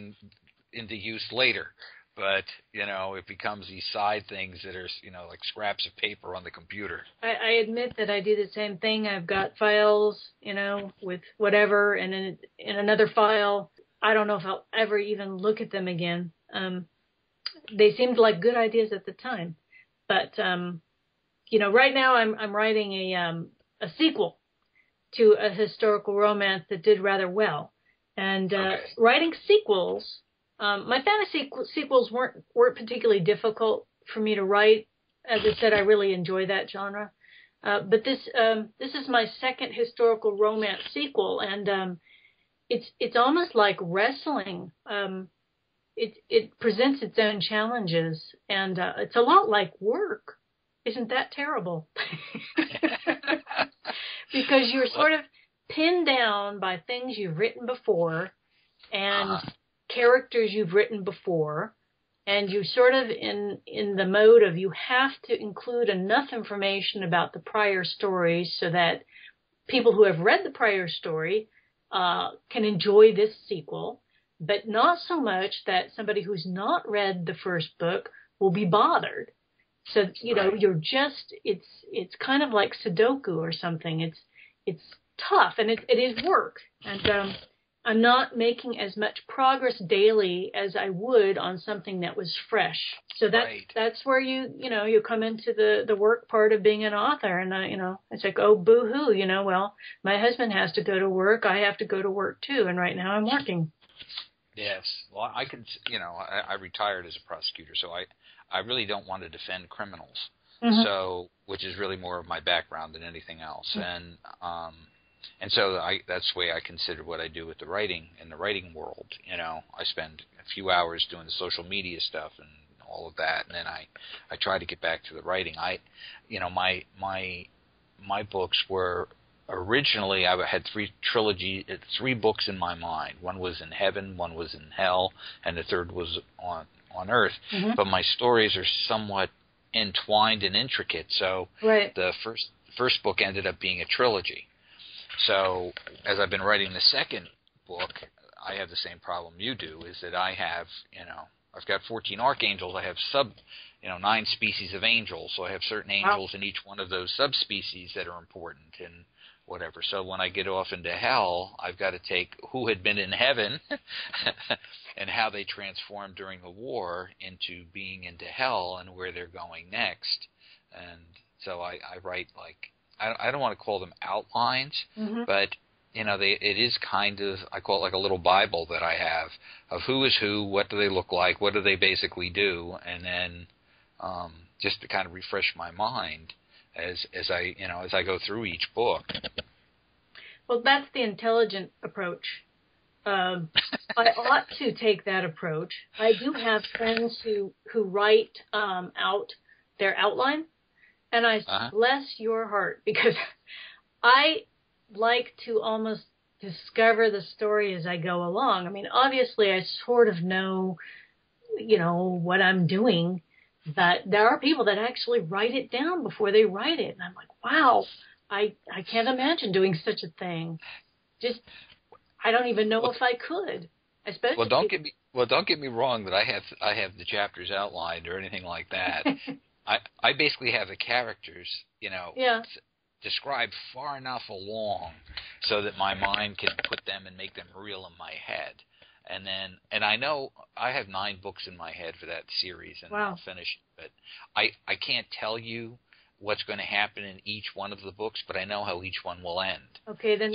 into use later. But, you know, it becomes these side things that are, you know, like scraps of paper on the computer. I admit that I do the same thing. I've got files, you know, with whatever, and in another file, I don't know if I'll ever even look at them again. They seemed like good ideas at the time. But, you know, right now I'm writing a sequel to a historical romance that did rather well. And writing sequels... my fantasy sequels weren't particularly difficult for me to write. As I said, I really enjoy that genre. But this is my second historical romance sequel, and it's almost like wrestling. It presents its own challenges, and it's a lot like work. Isn't that terrible? Because you're sort of pinned down by things you've written before, and characters you've written before, and you're sort of in the mode of you have to include enough information about the prior stories so that people who have read the prior story can enjoy this sequel, but not so much that somebody who's not read the first book will be bothered. So, you know, you're just, it's kind of like Sudoku or something. It's tough, and it is work. And I'm not making as much progress daily as I would on something that was fresh. So that's where you come into the work part of being an author. And it's like, oh, boo-hoo, well, my husband has to go to work. I have to go to work too. And right now I'm working. Yes. Well, I could, I retired as a prosecutor, so I really don't want to defend criminals. Mm-hmm. So, which is really more of my background than anything else. Mm-hmm. And so that's the way I consider what I do with the writing in the writing world. I spend a few hours doing the social media stuff and all of that, and then I try to get back to the writing. My books were originally, I had three books in my mind. One was in heaven, one was in hell, and the third was on earth. Mm-hmm. But my stories are somewhat entwined and intricate, so the first book ended up being a trilogy. So as I've been writing the second book, I have the same problem you do, is that I have, I've got 14 archangels. I have 9 species of angels. So I have certain angels in each one of those subspecies that are important and whatever. So when I get off into hell, I've got to take who had been in heaven and how they transformed during the war into being into hell and where they're going next. And so I write I don't want to call them outlines, mm-hmm. but it is kind of, I call it like a little Bible that I have of who is who, what do they look like, what do they basically do, and then just to kind of refresh my mind as I go through each book. Well, that's the intelligent approach. I ought to take that approach. I do have friends who write out their outline. And I bless your heart, because I like to almost discover the story as I go along. I mean, obviously, I sort of know, what I'm doing, but there are people that actually write it down before they write it. And I'm like, wow, I can't imagine doing such a thing. Just, I don't even know if I could. Especially don't get me wrong that I have the chapters outlined or anything like that. I basically have the characters, described far enough along so that my mind can put them and make them real in my head. And I know I have 9 books in my head for that series, and I'll finish it. But I can't tell you what's going to happen in each one of the books, but I know how each one will end. Okay, then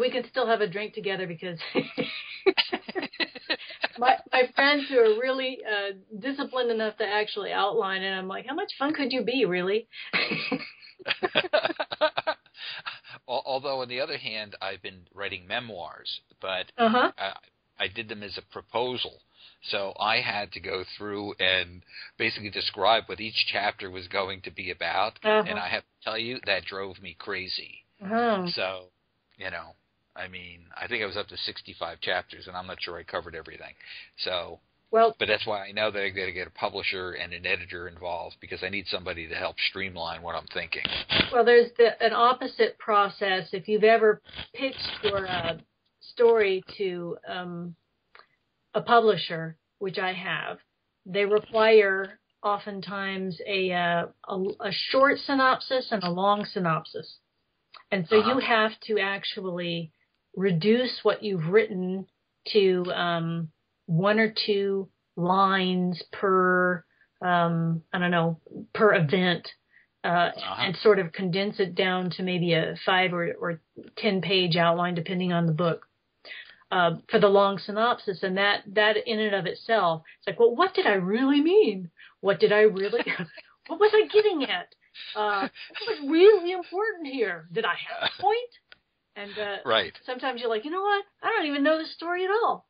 we can still have a drink together, because my friends who are really disciplined enough to actually outline it, I'm like, how much fun could you be, really? Although, on the other hand, I've been writing memoirs, but I did them as a proposal. So I had to go through and basically describe what each chapter was going to be about, and I have to tell you, that drove me crazy. So, I mean, I think I was up to 65 chapters, and I'm not sure I covered everything. So, but that's why I know that I got to get a publisher and an editor involved, because I need somebody to help streamline what I'm thinking. Well, there's an opposite process. If you've ever pitched your story to a publisher, which I have, they require oftentimes a short synopsis and a long synopsis. And so you have to actually reduce what you've written to 1 or 2 lines per, per event, and sort of condense it down to maybe a 5 or 10 page outline, depending on the book, for the long synopsis. And that in and of itself, it's like, well, what did I really mean? What was I getting at? What was really important here? Did I have a point? And sometimes you're like, you know what? I don't even know the story at all.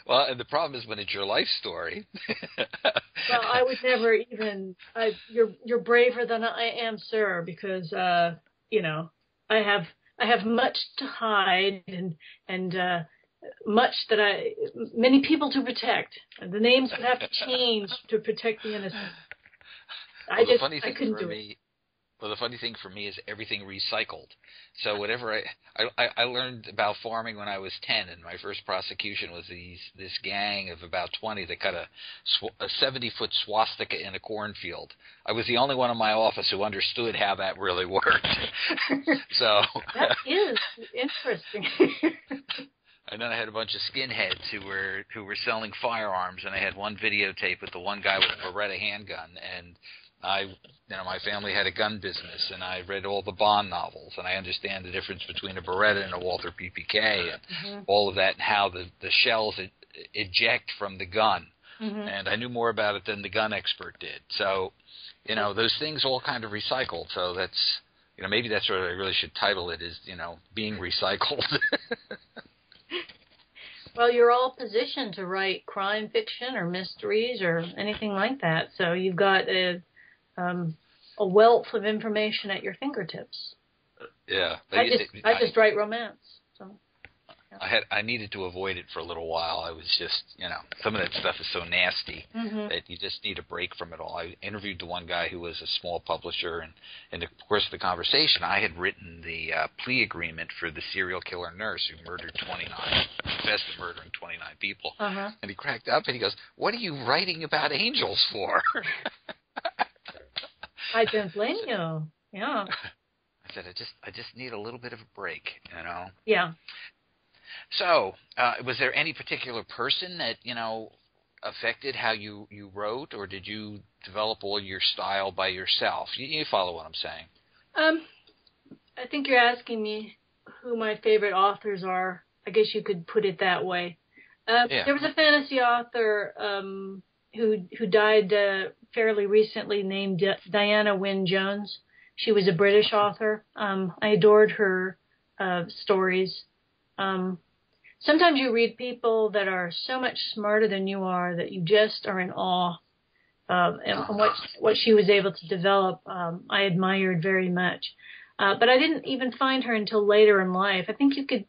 well, and the problem is when it's your life story. Well, I would never even. You're braver than I am, sir, because I have much to hide and much many people to protect. And the names would have to change to protect the innocent. Well, the funny thing for me Well, the funny thing for me is everything recycled. So whatever I learned about farming when I was 10, and my first prosecution was this gang of about 20 that cut a 70-foot swastika in a cornfield. I was the only one in my office who understood how that really worked. So that is interesting. And then I had a bunch of skinheads who were selling firearms, and I had one videotape with the one guy with a Beretta handgun, and my family had a gun business, and I read all the Bond novels, and I understand the difference between a Beretta and a Walther PPK, and all of that, and how the shells eject from the gun. And I knew more about it than the gun expert did. So, those things all kind of recycled. So that's, maybe that's what I really should title it, is, being recycled. Well, you're all positioned to write crime fiction or mysteries or anything like that. So you've got a wealth of information at your fingertips. Yeah. I just write romance. So, yeah. I needed to avoid it for a little while. I was just, some of that stuff is so nasty that you just need a break from it all. I interviewed the one guy who was a small publisher, and in the course of the conversation, I had written the plea agreement for the serial killer nurse who confessed to murdering 29 people. And he cracked up and he goes, "What are you writing about angels for?" I don't blame you. Yeah. I said, I just need a little bit of a break, Yeah. So, was there any particular person that, affected how you wrote, or did you develop all your style by yourself? You follow what I'm saying? I think you're asking me who my favorite authors are. I guess you could put it that way. Yeah. There was a fantasy author who died fairly recently named Diana Wynne Jones. She was a British author. I adored her stories. Sometimes you read people that are so much smarter than you are that you just are in awe. And what she was able to develop, I admired very much. But I didn't even find her until later in life. I think you could...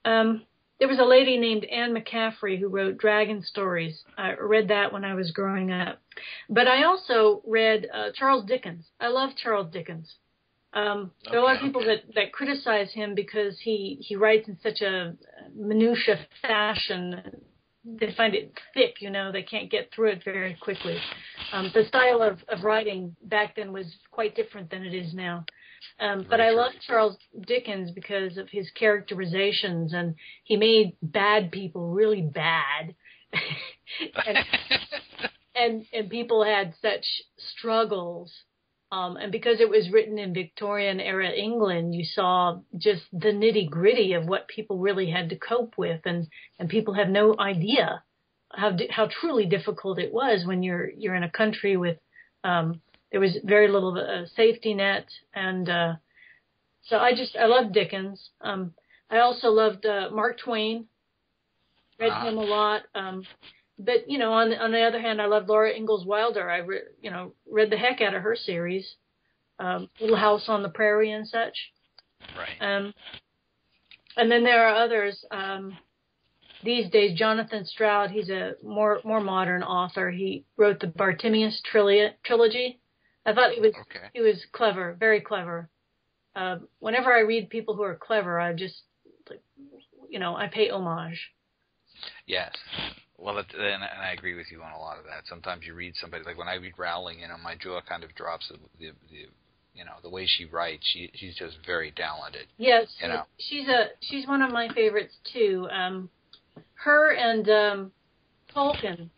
there was a lady named Anne McCaffrey who wrote Dragon Stories. I read that when I was growing up. But I also read Charles Dickens. I love Charles Dickens. There are a lot of people that criticize him because he writes in such a minutiae fashion. They find it thick, they can't get through it very quickly. The style of writing back then was quite different than it is now. But I love Charles Dickens because of his characterizations, and he made bad people really bad. and people had such struggles. And because it was written in Victorian era England, you saw just the nitty gritty of what people really had to cope with, and people have no idea how truly difficult it was when you're in a country with there was very little safety net, and so I loved Dickens. I also loved Mark Twain. Read him a lot. But, on the other hand, I love Laura Ingalls Wilder. I read the heck out of her series, Little House on the Prairie and such. Right. And then there are others. These days, Jonathan Stroud, he's a more modern author. He wrote the Bartimaeus trilogy. I thought he was clever, very clever. Whenever I read people who are clever, I just, I pay homage. Yes. Well, and I agree with you on a lot of that. Sometimes you read somebody, like when I read Rowling, my jaw kind of drops. The way she writes, she's just very talented. Yes, she's one of my favorites too. Her and Tolkien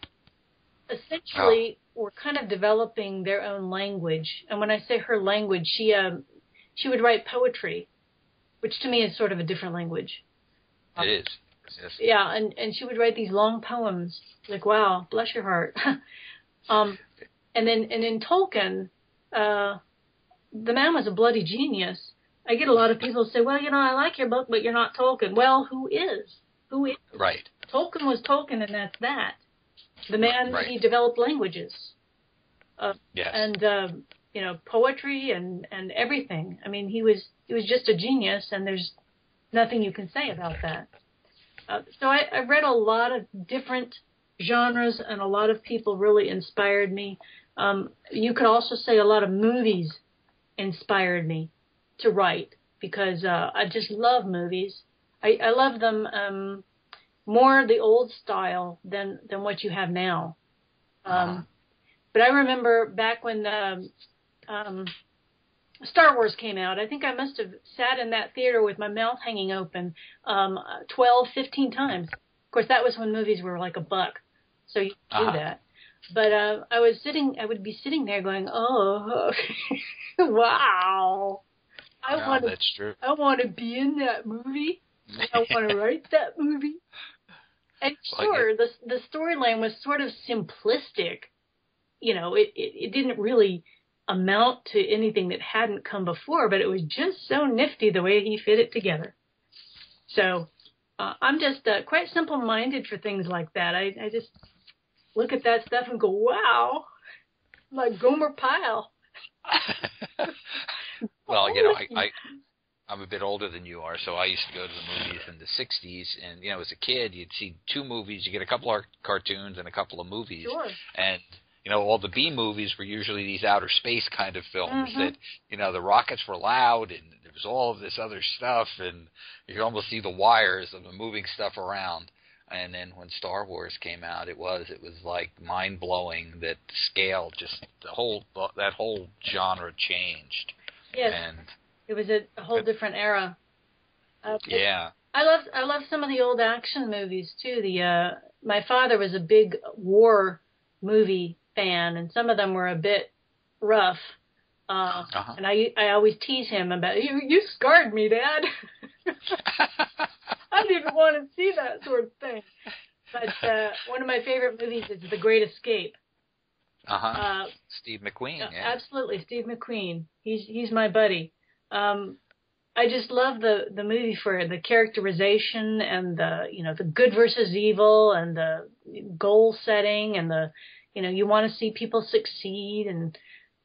essentially were kind of developing their own language. And when I say her language, she would write poetry, which to me is sort of a different language. It is. Yes. Yeah, and she would write these long poems, like, wow, bless your heart. And in Tolkien, the man was a bloody genius. I get a lot of people say, well, I like your book, but you're not Tolkien. Well, who is? Who is? Right. Tolkien was Tolkien, and that's that. The man, he developed languages. Yes. And, poetry and everything. I mean, he was just a genius, and there's nothing you can say about that. So I read a lot of different genres, and a lot of people really inspired me. You could also say a lot of movies inspired me to write, because I just love movies. I love them more the old style than what you have now. But I remember back when Star Wars came out, I think I must have sat in that theater with my mouth hanging open 12, 15 times. Of course, that was when movies were like $1, so you could do that. But I would be sitting there going, oh, wow. That's true. I want to be in that movie. I want to write that movie. And sure, the storyline was sort of simplistic. You know, it didn't really amount to anything that hadn't come before, but it was just so nifty the way he fit it together. So I'm just quite simple-minded for things like that. I just look at that stuff and go, wow, like Gomer Pyle. Well, you know, I'm a bit older than you are, so I used to go to the movies in the 60s, and, you know, as a kid, you'd see 2 movies. You get a couple of cartoons and a couple of movies. Sure. And, you know, all the B movies were usually these outer space kind of films that, you know, the rockets were loud and there was all of this other stuff, and you could almost see the wires of the moving stuff around. And then when Star Wars came out, it was like mind-blowing that scale, just that whole genre changed. Yes. And it was a whole different era. Yeah. I love some of the old action movies too. My father was a big war movie fan, and some of them were a bit rough. And I always tease him about, you scarred me, Dad. I didn't want to see that sort of thing. But one of my favorite movies is The Great Escape. Steve McQueen. Yeah. Absolutely, Steve McQueen. He's my buddy. I just love the movie for the characterization and the good versus evil and the goal setting and you want to see people succeed, and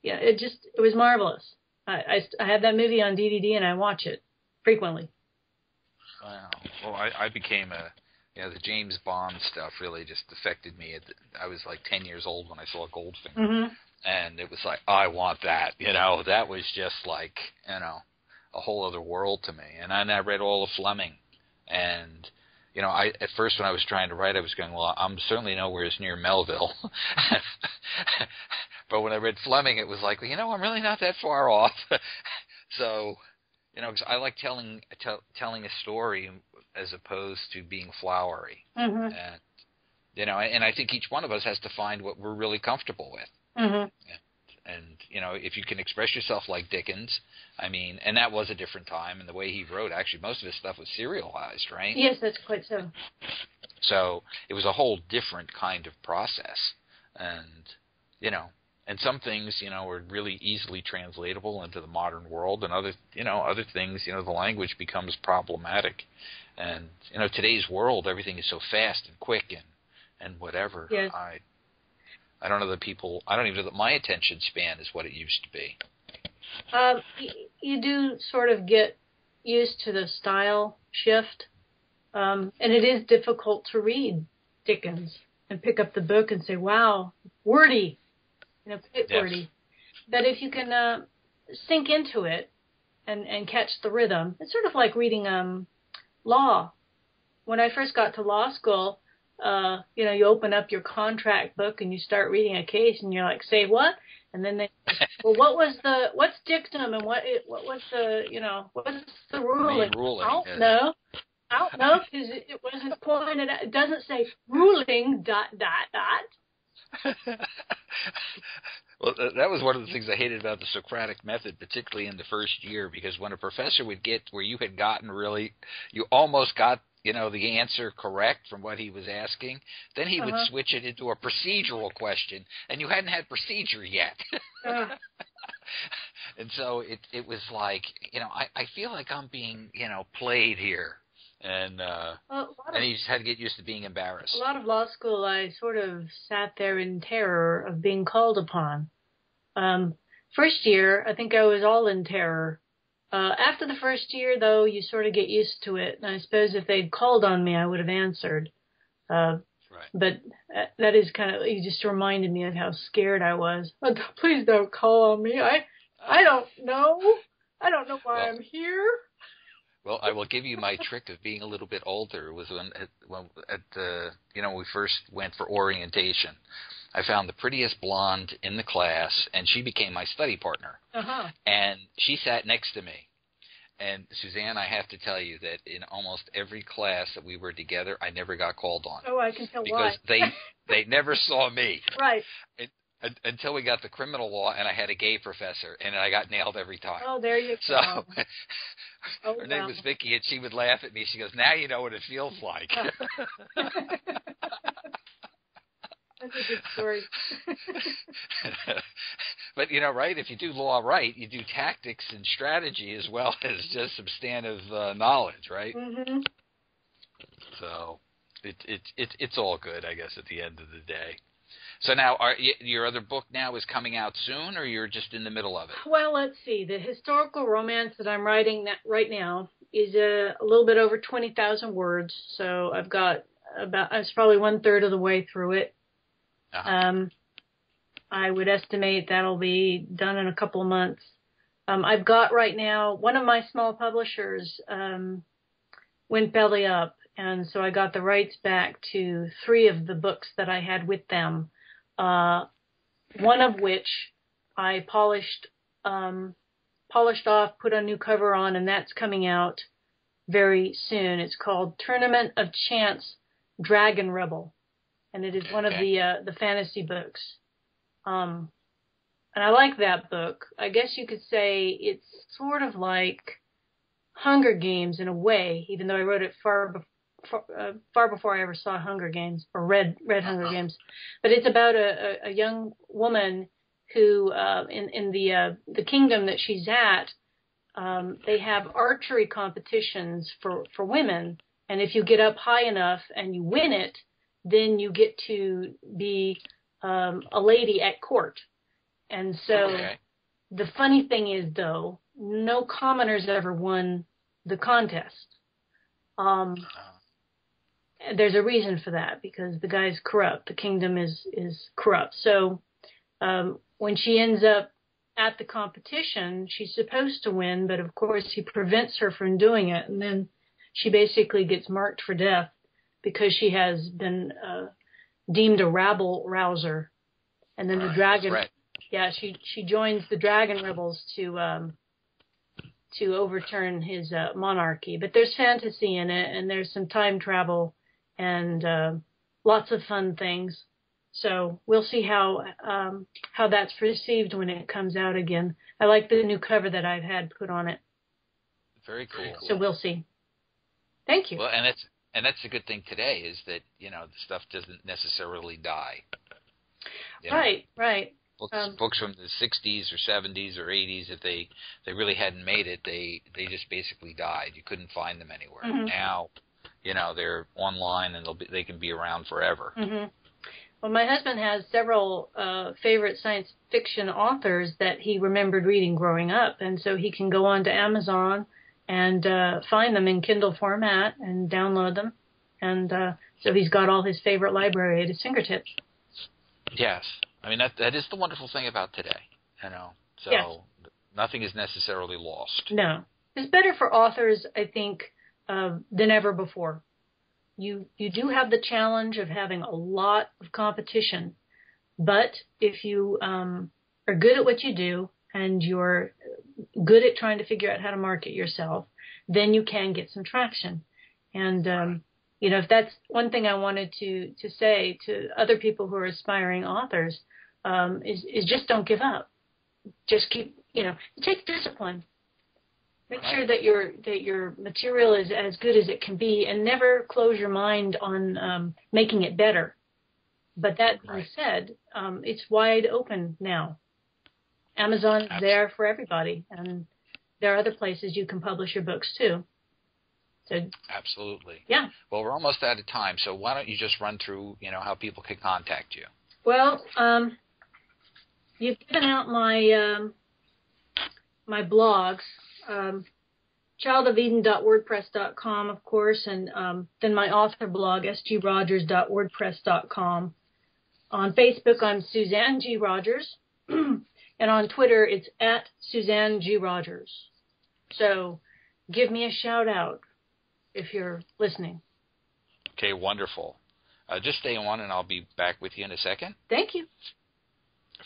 it was marvelous. I have that movie on DVD and I watch it frequently. Wow. Well, I became the James Bond stuff really just affected me. I was like 10 years old when I saw Goldfinger, and it was like, I want that. That was just like, a whole other world to me. And I read all of Fleming, and at first when I was trying to write, I was going, well, I'm certainly nowhere as near Melville. But when I read Fleming, it was like, I'm really not that far off. So, because I like telling a story as opposed to being flowery. And, and I think each one of us has to find what we're really comfortable with. And if you can express yourself like Dickens, and that was a different time, and the way he wrote, actually, most of his stuff was serialized, right? Yes, that's quite so. So it was a whole different kind of process. And, and some things, were really easily translatable into the modern world, and other things, the language becomes problematic. And, today's world, everything is so fast and quick and whatever. Yes. I don't know I don't even know that my attention span is what it used to be. You do sort of get used to the style shift, and it is difficult to read Dickens and pick up the book and say, wow, wordy, wordy. But if you can sink into it and catch the rhythm, it's sort of like reading law. When I first got to law school, you open up your contract book and you start reading a case and you're like, say what? And then they, well, what's dictum and what was the ruling? I don't know. I don't know because it wasn't pointed out. It doesn't say ruling ... Well, that was one of the things I hated about the Socratic method, particularly in the first year, because when a professor would get where you had gotten you almost got the answer correct from what he was asking, then he would switch it into a procedural question, and you hadn't had procedure yet. And so it was like, I feel like I'm being, played here. And and you just had to get used to being embarrassed. A lot of law school, I sort of sat there in terror of being called upon. First year, I think I was all in terror. After the first year, though, you sort of get used to it. And I suppose if they'd called on me, I would have answered. Right. But that is you just reminded me of how scared I was. Oh, please don't call on me. I don't know. I don't know why I'm here. Well, I will give you my trick of being a little bit older. Was when we first went for orientation. I found the prettiest blonde in the class, and she became my study partner. Uh-huh. And she sat next to me. And, Suzanne, I have to tell you that in almost every class that we were together, I never got called on. Oh, I can tell why. Because they never saw me. Right. Until we got the criminal law, and I had a gay professor, and I got nailed every time. Oh, there you go. So her name was Vicki, and she would laugh at me. She goes, "Now you know what it feels like." That's a good story. But, right, if you do law right, you do tactics and strategy as well as just substantive knowledge, right? Mm-hmm. So it's all good, I guess, at the end of the day. So now, your other book now is coming out soon, or you're just in the middle of it? Well, let's see. The historical romance that I'm writing right now is a little bit over 20,000 words. So I was probably 1/3 of the way through it. Uh-huh. I would estimate that'll be done in a couple of months. I've got right now, one of my small publishers went belly up, and so I got the rights back to 3 of the books that I had with them. One of which I polished off, put a new cover on, and that's coming out very soon. It's called Tournament of Chance Dragon Rebel, and it is one of the fantasy books. And I like that book. I guess you could say it's sort of like Hunger Games in a way, even though I wrote it far before I ever saw Hunger Games or read Hunger Games. But it's about a young woman who, in the kingdom that she's at, they have archery competitions for women. And if you get up high enough and you win it, then you get to be a lady at court. And so the funny thing is, though, no commoners ever won the contest. There's a reason for that, because the guy's corrupt. The kingdom is corrupt. So when she ends up at the competition, she's supposed to win, but of course he prevents her from doing it. And then she basically gets marked for death because she has been deemed a rabble rouser. And then the dragon, she joins the dragon rebels to overturn his monarchy. But there's fantasy in it, and there's some time travel and lots of fun things. So we'll see how that's received when it comes out again. I like the new cover that I've had put on it. Very cool. So we'll see. Thank you. Well, and that's the good thing today is that the stuff doesn't necessarily die. Right. Books from the 60s or 70s or 80s, if they really hadn't made it, they just basically died. You couldn't find them anywhere. Mm-hmm. Now, they're online and they can be around forever. Mm-hmm. Well, my husband has several favorite science fiction authors that he remembered reading growing up, and so he can go on to Amazon and find them in Kindle format and download them. And so he's got all his favorite library at his fingertips. Yes. I mean, that is the wonderful thing about today, So yes. Nothing is necessarily lost. No. It's better for authors, I think, than ever before. You do have the challenge of having a lot of competition, but if you are good at what you do and you're good at trying to figure out how to market yourself, then you can get some traction. And if that's one thing I wanted to say to other people who are aspiring authors, is just don't give up. Just keep, it takes discipline. Make sure that your material is as good as it can be, and never close your mind on making it better. But that being said, it's wide open now. Amazon is there for everybody, and there are other places you can publish your books too. So, absolutely. Yeah. Well, we're almost out of time, so why don't you just run through, how people can contact you? Well, you've given out my my blogs. childofeden.wordpress.com, of course, and then my author blog, sgrogers.wordpress.com. On Facebook, I'm Suzanne G. Rogers. And on Twitter, it's at Suzanne G. Rogers. So give me a shout out if you're listening. Okay, wonderful. Just stay on, and I'll be back with you in a second. Thank you.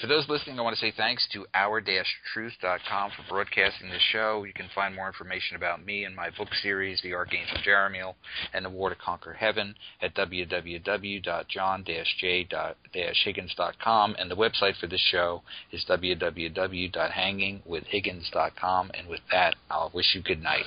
For those listening, I want to say thanks to our-truth.com for broadcasting this show. You can find more information about me and my book series, The Archangel Jeremiel and the War to Conquer Heaven, at www.john-j-higgins.com, and the website for this show is www.hangingwithhiggins.com. And with that, I'll wish you good night.